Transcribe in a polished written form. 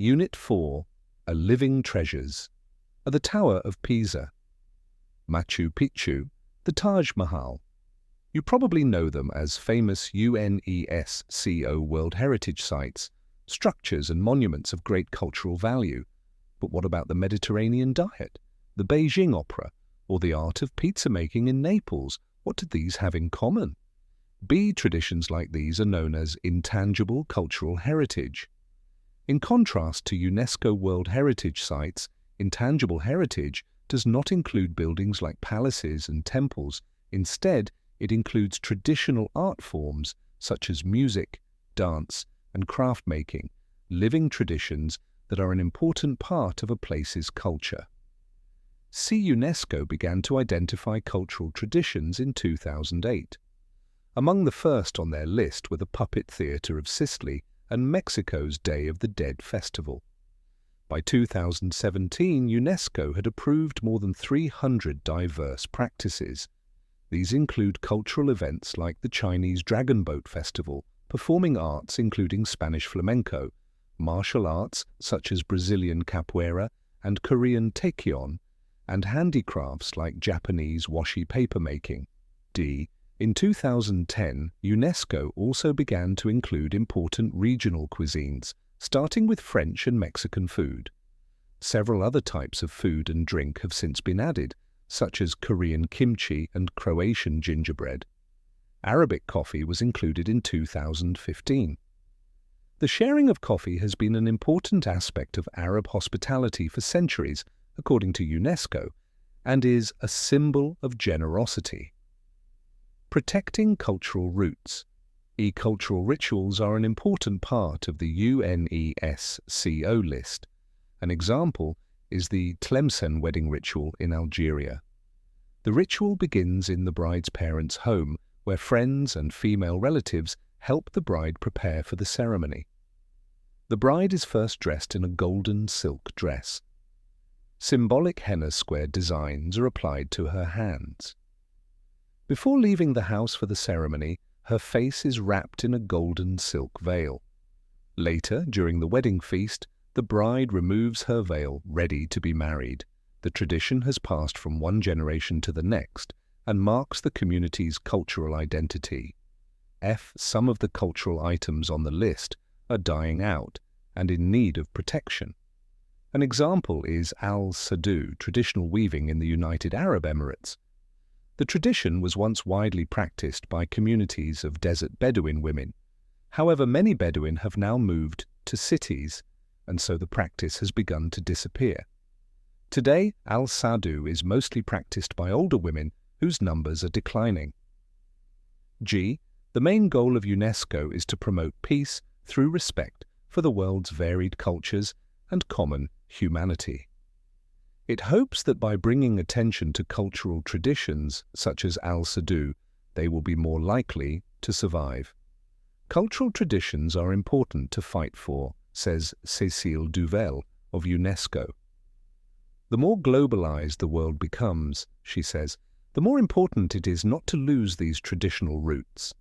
Unit 4, A Living Treasures, are the Tower of Pisa, Machu Picchu, the Taj Mahal. You probably know them as famous UNESCO World Heritage Sites, structures and monuments of great cultural value. But what about the Mediterranean diet, the Beijing opera, or the art of pizza making in Naples? What do these have in common? Traditions like these are known as intangible cultural heritage. In contrast to UNESCO World Heritage Sites, intangible heritage does not include buildings like palaces and temples. Instead, it includes traditional art forms such as music, dance, and craft making, living traditions that are an important part of a place's culture. UNESCO began to identify cultural traditions in 2008. Among the first on their list were the Puppet Theatre of Sicily and Mexico's Day of the Dead Festival. By 2017, UNESCO had approved more than 300 diverse practices. These include cultural events like the Chinese Dragon Boat Festival, performing arts including Spanish flamenco, martial arts such as Brazilian capoeira and Korean taekyon, and handicrafts like Japanese washi paper making. In 2010, UNESCO also began to include important regional cuisines, starting with French and Mexican food. Several other types of food and drink have since been added, such as Korean kimchi and Croatian gingerbread. Arabic coffee was included in 2015. The sharing of coffee has been an important aspect of Arab hospitality for centuries, according to UNESCO, and is a symbol of generosity. Protecting cultural roots. Cultural rituals are an important part of the UNESCO list. An example is the Tlemcen wedding ritual in Algeria. The ritual begins in the bride's parents' home, where friends and female relatives help the bride prepare for the ceremony. The bride is first dressed in a golden silk dress. Symbolic henna square designs are applied to her hands. Before leaving the house for the ceremony, her face is wrapped in a golden silk veil. Later, during the wedding feast, the bride removes her veil, ready to be married. The tradition has passed from one generation to the next and marks the community's cultural identity. Some of the cultural items on the list are dying out and in need of protection. An example is al-Sadu, traditional weaving in the United Arab Emirates. The tradition was once widely practiced by communities of desert Bedouin women. However, many Bedouin have now moved to cities, and so the practice has begun to disappear. Today, al-Sadu is mostly practiced by older women whose numbers are declining. The main goal of UNESCO is to promote peace through respect for the world's varied cultures and common humanity. It hopes that by bringing attention to cultural traditions such as al-Sadu, they will be more likely to survive. Cultural traditions are important to fight for, says Cécile Duvel of UNESCO. The more globalized the world becomes, she says, the more important it is not to lose these traditional roots.